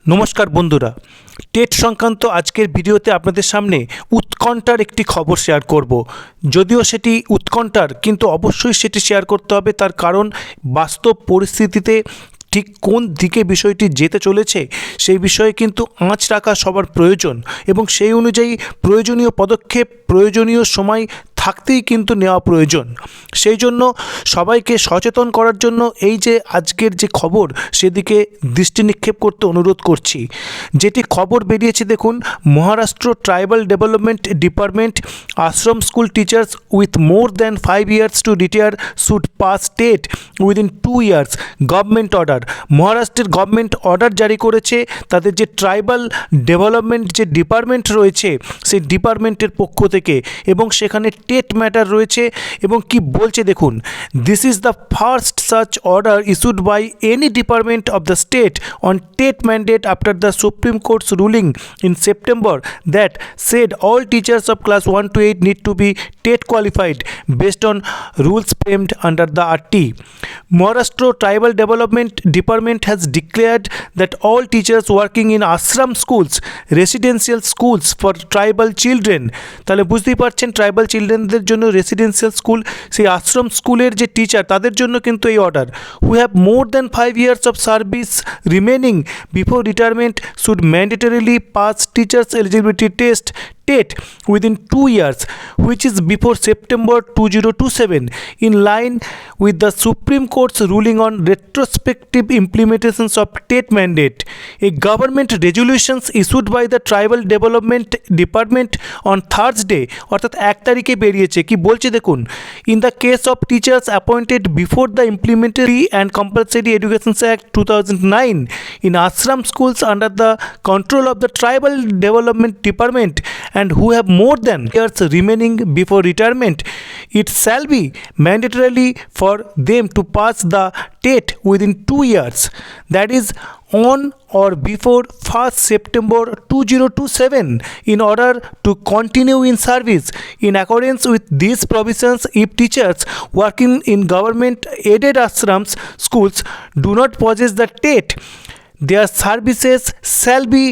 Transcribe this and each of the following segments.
নমস্কার বন্ধুরা, টেট সংক্রান্ত আজকের ভিডিওতে আপনাদের সামনে উৎকণ্ঠার একটি খবর শেয়ার করব। যদিও সেটি উৎকণ্ঠার, কিন্তু অবশ্যই সেটি শেয়ার করতে হবে, তার কারণ বাস্তব পরিস্থিতিতে ঠিক কোন দিকে বিষয়টি যেতে চলেছে সেই বিষয়ে কিন্তু আঁচ রাখা সবার প্রয়োজন, এবং সেই অনুযায়ী প্রয়োজনীয় পদক্ষেপ প্রয়োজনীয় সময় থাকতেই কিন্তু নেওয়া প্রয়োজন। সেই জন্য সবাইকে সচেতন করার জন্য এই যে আজকের যে খবর সেদিকে দৃষ্টি নিক্ষেপ করতে অনুরোধ করছি। যেটি খবর বেরিয়েছে দেখুন, Maharashtra tribal development department Ashram school teachers with more than 5 years two retire should pass TET within 2 years government order. মহারাষ্ট্রের গভর্নমেন্ট অর্ডার জারি করেছে তাদের যে ট্রাইবাল ডেভেলপমেন্ট যে ডিপার্টমেন্ট রয়েছে সেই ডিপার্টমেন্টের পক্ষ থেকে, এবং সেখানে টেট ম্যাটার রয়েছে। এবং কি বলছে দেখুন, this is the first such order issued by any department of the state on TET mandate after the Supreme Court's ruling in September that said all teachers of class 1 to 8 need to be TET qualified based on rules framed under the RT. Maharashtra Tribal Development Department has declared that all teachers working in ashram schools, residential schools for tribal children, তাহলে বুঝতেই পারছেন tribal চিলড্রেনদের জন্য residential school, সেই আশ্রম স্কুলের যে teacher তাদের জন্য কিন্তু এই order, who have more than 5 years of service remaining before retirement should mandatorily pass teachers eligibility test TET within 2 years, which is before September 2027, in line with the Supreme Court's ruling on retrospective implementations of TET mandate. A government resolutions issued by the Tribal Development Department on Thursday, অর্থাৎ 1 তারিখে বেরিয়েছে। কি বলছে দেখুন, in the case of teachers appointed before the Implementary and Compulsory Education Act 2009 in ashram schools under the control of the Tribal Development Department and who have more than years remaining before retirement, it shall be mandatorily for them to pass the TET within 2 years, that is on or before 1st September 2027, in order to continue in service. In accordance with these provisions, if teachers working in government aided ashrams schools do not possess the TET, their services shall be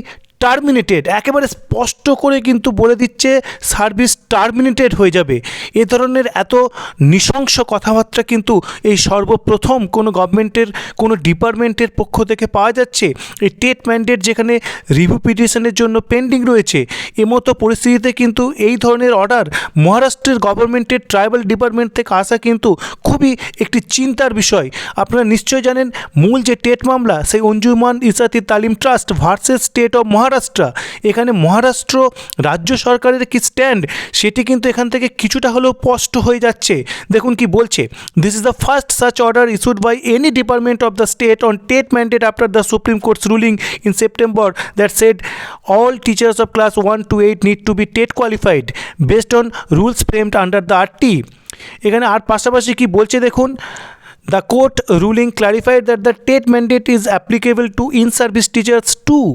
terminated. একেবারে স্পষ্ট করে কিন্তু বলে দিচ্ছে service terminated হয়ে যাবে। এ ধরনের এত নৃশংস কথাবার্তা কিন্তু এই সর্বপ্রথম কোনো গভর্নমেন্টের কোনো ডিপার্টমেন্টের পক্ষ থেকে পাওয়া যাচ্ছে। এই টেট ম্যান্ডেট যেখানে রিভিউ পিটিশনের জন্য পেন্ডিং রয়েছে, এমতো পরিস্থিতিতে কিন্তু এই ধরনের অর্ডার মহারাষ্ট্রের গভর্নমেন্টের ট্রাইবাল ডিপার্টমেন্ট থেকে আসা কিন্তু খুবই একটি চিন্তার বিষয়। আপনারা নিশ্চয় জানেন, মূল যে টেট মামলা সেই অঞ্জুমান ইসাতি তালিম trust versus state of Maharashtra, এখানে মহারাষ্ট্র রাজ্য সরকারের কি স্ট্যান্ড সেটি কিন্তু এখান থেকে কিছুটা হলেও স্পষ্ট হয়ে যাচ্ছে। দেখুন কি বলছে, this is the first such order issued by any department of the state on TET mandate after the Supreme Court's ruling in September that said all teachers of class 1 to 8 need to be TET qualified based on rules framed under the RT. এখানে আর পাশাপাশি কি বলছে দেখুন, the court ruling clarified that the TET mandate is applicable to in-service teachers too.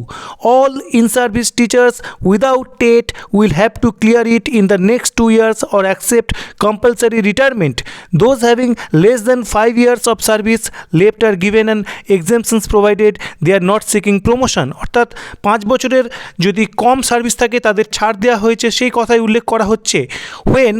All in-service teachers without TET will have to clear it in the next 2 years or accept compulsory retirement. Those having less than 5 years of service left are given an exemptions provided they are not seeking promotion. অর্থাৎ 5 বছরের যদি কম service থাকে তাদের ছাড় দেওয়া হয়েছে, সেই কথাই উল্লেখ করা হচ্ছে। When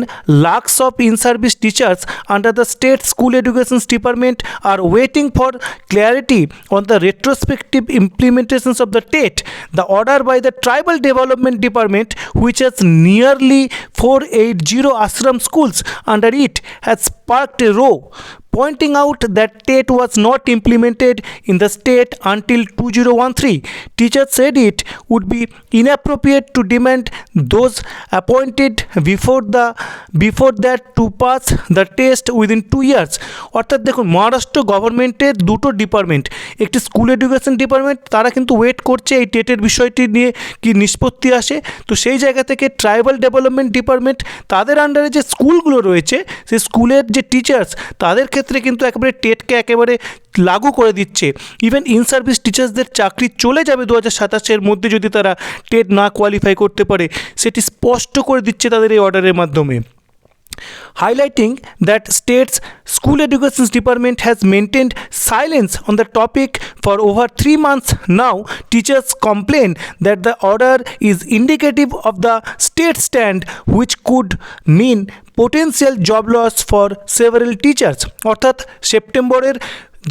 lakhs of in-service teachers under the state school education department are waiting for clarity on the retrospective implementations of the TET, the order by the Tribal Development Department, which has nearly 480 ashram schools under it, has sparked a row, pointing out that TET was not implemented in the state until 2013. Teachers said it would be inappropriate to demand those appointed before that to pass the test within 2 years. অর্থাৎ দেখুন, মহারাষ্ট্র গভর্নমেন্টের দুটো department, একটি school education department, তারা কিন্তু wait করছে এই টেটের বিষয়টি নিয়ে কি নিষ্পত্তি আসে। তো সেই জায়গা থেকে ট্রাইবাল ডেভেলপমেন্ট ডিপার্টমেন্ট তাদের আন্ডারে যে স্কুলগুলো রয়েছে সেই স্কুলের যে টিচার্স তাদের ক্ষেত্রে কিন্তু একেবারে টেটকে একেবারে লাগু করে দিচ্ছে। ইভেন ইন সার্ভিস টিচার্সদের চাকরি চলে যাবে 2027-এর মধ্যে যদি তারা টেট না কোয়ালিফাই করতে পারে, সেটি স্পষ্ট করে দিচ্ছে তাদের এই অর্ডারের মাধ্যমে। highlighting that state's school education department has maintained silence on the topic for over 3 months now. Teachers complain that the order is indicative of the state stand, which could mean potential job loss for several teachers. অর্থাৎ সেপ্টেম্বরের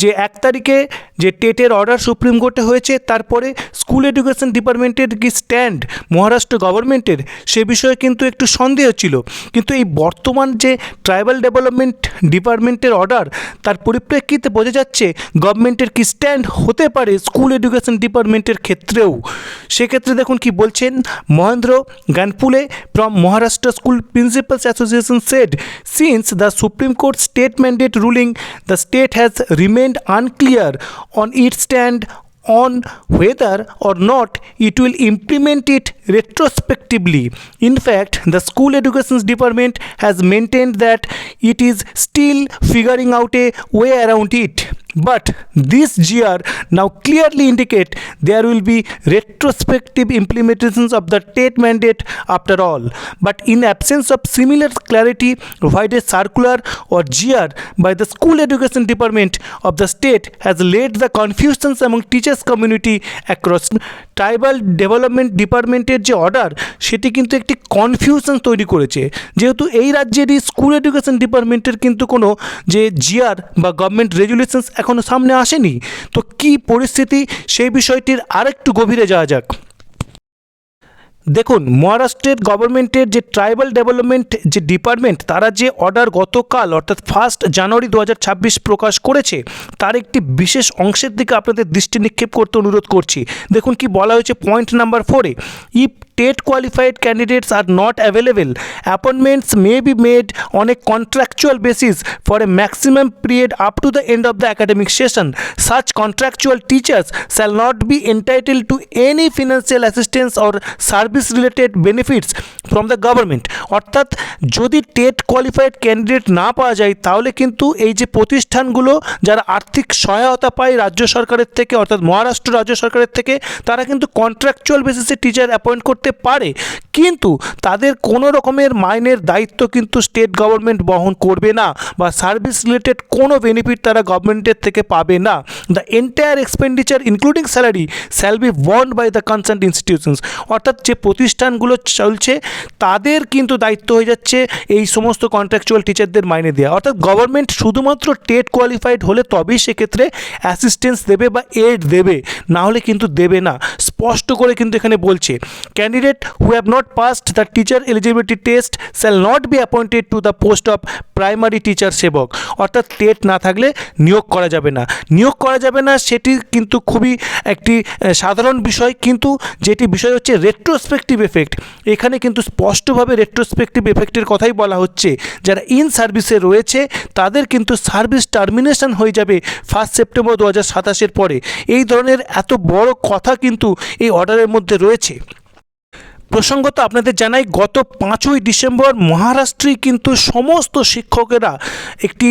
যে 1 তারিখে যে টেটের order supreme কোর্টে হয়েছে, তারপরে school education ডিপার্টমেন্টের কি স্ট্যান্ড মহারাষ্ট্র গভর্নমেন্টের সে বিষয়ে কিন্তু একটু সন্দেহ ছিল। কিন্তু এই বর্তমান যে ট্রাইবাল ডেভেলপমেন্ট ডিপার্টমেন্টের অর্ডার, তার পরিপ্রেক্ষিতে বোঝা যাচ্ছে গভর্নমেন্টের কি স্ট্যান্ড হতে পারে স্কুল এডুকেশন ডিপার্টমেন্টের ক্ষেত্রেও। সেক্ষেত্রে দেখুন কি বলছেন Mahendra Ganpule from Maharashtra school principals association said, since the supreme court state mandate ruling, the state has remained unclear on its stand on whether or not it will implement it retrospectively. In fact, the school education department has maintained that it is still figuring out a way around it. But this GR now clearly indicate there will be retrospective implementations of the state mandate after all. But in absence of similar clarity, why a circular or GR by the school education department of the state has led the confusions among teachers community across tribal development ডিপার্টমেন্টের যে order সেটি কিন্তু একটি confusion তৈরি করেছে, যেহেতু এই রাজ্যেরই school education ডিপার্টমেন্টের কিন্তু কোনো যে জিআর বা গভর্নমেন্ট রেজুলেশনস এখনও সামনে আসেনি। তো কী পরিস্থিতি সেই বিষয়টির আরেকটু গভীরে যাওয়া যাক। দেখুন মহারাষ্ট্রের গভর্নমেন্টের যে ট্রাইবাল ডেভেলপমেন্ট যে ডিপার্টমেন্ট, তারা যে অর্ডার গতকাল অর্থাৎ 1 জানুয়ারি 2026 প্রকাশ করেছে, তার একটি বিশেষ অংশের দিকে আপনাদের দৃষ্টি নিক্ষেপ করতে অনুরোধ করছি। দেখুন কি বলা হয়েছে পয়েন্ট নাম্বার 4-এ, if TET qualified candidates are not available, appointments may be made on a contractual basis for a maximum period up to the end of the academic session. Such contractual teachers shall not be entitled to any financial assistance or service related benefits from the government. অর্থাৎ যদি TET qualified candidate না পাওয়া যায়, তাহলে কিন্তু এই যে প্রতিষ্ঠানগুলো যারা আর্থিক সহায়তা পায় রাজ্য সরকারের থেকে, অর্থাৎ মহারাষ্ট্র রাজ্য সরকারের থেকে, তারা কিন্তু কন্ট্রাকচুয়াল বেসিসে টিচার অ্যাপয়েন্ট করতে পারে, কিন্তু তাদের কোনো রকমের মাইনের দায়িত্ব কিন্তু স্টেট গভর্নমেন্ট বহন করবে না, বা সার্ভিস রিলেটেড কোনো বেনিফিট তারা গভর্নমেন্টের থেকে পাবে না। The entire expenditure including salary shall be বন্ড বাই দ্য কনসার্ন ইনস্টিটিউশনস। অর্থাৎ যে প্রতিষ্ঠানগুলো চলছে তাদের কিন্তু দায়িত্ব হয়ে যাচ্ছে এই সমস্ত কন্ট্রাকচুয়াল টিচারদের মাইনে দেওয়া। অর্থাৎ গভর্নমেন্ট শুধুমাত্র টেট কোয়ালিফাইড হলে তবেই সেক্ষেত্রে অ্যাসিস্ট্যান্স দেবে বা এড দেবে, না হলে কিন্তু দেবে না। স্পষ্ট করে কিন্তু এখানে বলছে candidate who have not passed the teacher eligibility test shall not be appointed to the post of primary teacher সেবক। অর্থাৎ টেট না থাকলে নিয়োগ করা যাবে না। নিয়োগ করা যাবে না সেটি কিন্তু খুবই একটি সাধারণ বিষয়, কিন্তু যেটি বিষয় হচ্ছে রেট্রোস্পেক্টিভ এফেক্ট। এখানে কিন্তু স্পষ্টভাবে রেট্রোস্পেক্টিভ এফেক্টের কথাই বলা হচ্ছে। যারা ইন সার্ভিসে রয়েছে তাদের কিন্তু সার্ভিস টার্মিনেশন হয়ে যাবে 1 সেপ্টেম্বর 2027 পরে। এই ধরনের এত বড় কথা কিন্তু এই অর্ডারের মধ্যে রয়েছে। প্রসঙ্গত আপনাদের জানাই, গত 5ই ডিসেম্বর মহারাষ্ট্রেই কিন্তু সমস্ত শিক্ষকেরা একটি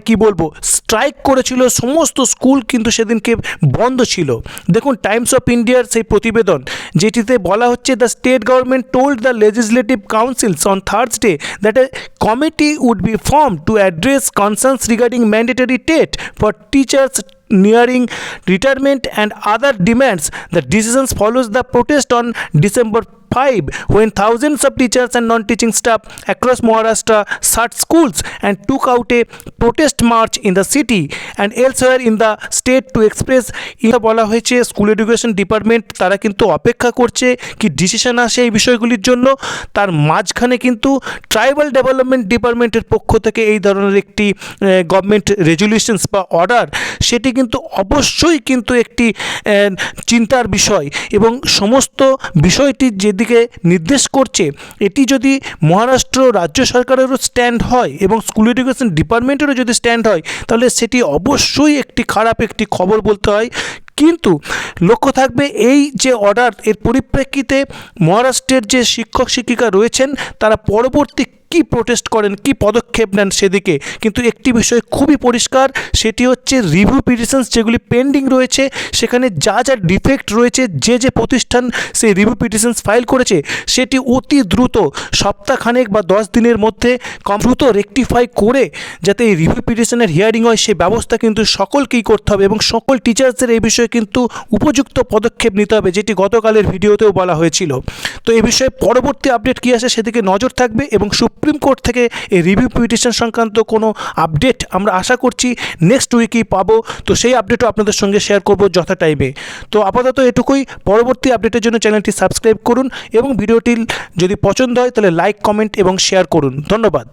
কি বলবো স্ট্রাইক করেছিল, সমস্ত স্কুল কিন্তু সেদিনকে বন্ধ ছিল। দেখুন টাইমস অফ ইন্ডিয়ার সেই প্রতিবেদন, যেটিতে বলা হচ্ছে the state government told the legislative councils on Thursday that a committee would be form to address concerns regarding mandatory TET for teachers nearing retirement and other demands. The decision follows the protest on December 5 when thousands of teachers and non-teaching staff across Maharashtra shut schools and took out a protest march in the city and elsewhere in the state to express বলা হয়েছে school education department তারা কিন্তু অপেক্ষা করছে কি decision আসে এই বিষয়গুলির জন্য। তার মাঝখানে কিন্তু ট্রাইবাল ডেভেলপমেন্ট ডিপার্টমেন্টের পক্ষ থেকে এই ধরনের একটি গভর্নমেন্ট রেজুলেশনস বা অর্ডার, সেটি কিন্তু অবশ্যই কিন্তু একটি চিন্তার বিষয়, এবং সমস্ত বিষয়টি যেদিকে নির্দেশ করছে এটি যদি মহারাষ্ট্র রাজ্য সরকারেরও স্ট্যান্ড হয় এবং স্কুল এডুকেশন ডিপার্টমেন্টেরও যদি স্ট্যান্ড হয়, তাহলে সেটি অবশ্যই একটি খারাপ একটি খবর বলতে হয়। কিন্তু লক্ষ্য থাকবে এই যে অর্ডার, এর পরিপ্রেক্ষিতে মহারাষ্ট্রের যে শিক্ষক শিক্ষিকা রয়েছেন তারা পরবর্তী কি প্রোটেস্ট করেন, কি পদক্ষেপ নেন সেদিকে। কিন্তু একটি বিষয় খুবই পরিষ্কার, সেটি হচ্ছে রিভিউ পিটিশনস যেগুলি পেন্ডিং রয়েছে, সেখানে যা যা ডিফেক্ট রয়েছে, যে প্রতিষ্ঠান সেই রিভিউ পিটিশনস ফাইল করেছে, সেটি অতি দ্রুত সপ্তাহখানেক বা 10 দিনের মধ্যে দ্রুত রেকটিফাই করে যাতে এই রিভিউ পিটিশনের হিয়ারিং হয়, সে ব্যবস্থা কিন্তু সকলকেই করতে হবে এবং সকল টিচার্সদের এই বিষয়ে কিন্তু উপযুক্ত পদক্ষেপ নিতে হবে, যেটি গতকালের ভিডিওতেও বলা হয়েছিল। তো এই বিষয়ে পরবর্তী আপডেট কী আসে সেদিকে নজর থাকবে এবং সুপ্রিম কোর্ট থেকে এই রিভিউ পিটিশন সংক্রান্ত কোনো আপডেট আমরা আশা করছি নেক্সট উইকেই পাবো। তো সেই আপডেটও আপনাদের সঙ্গে শেয়ার করব যথা টাইমে। তো আপাতত এটুকুই। পরবর্তী আপডেটের জন্য চ্যানেলটি সাবস্ক্রাইব করুন এবং ভিডিওটি যদি পছন্দ হয় তাহলে লাইক, কমেন্ট এবং শেয়ার করুন। ধন্যবাদ।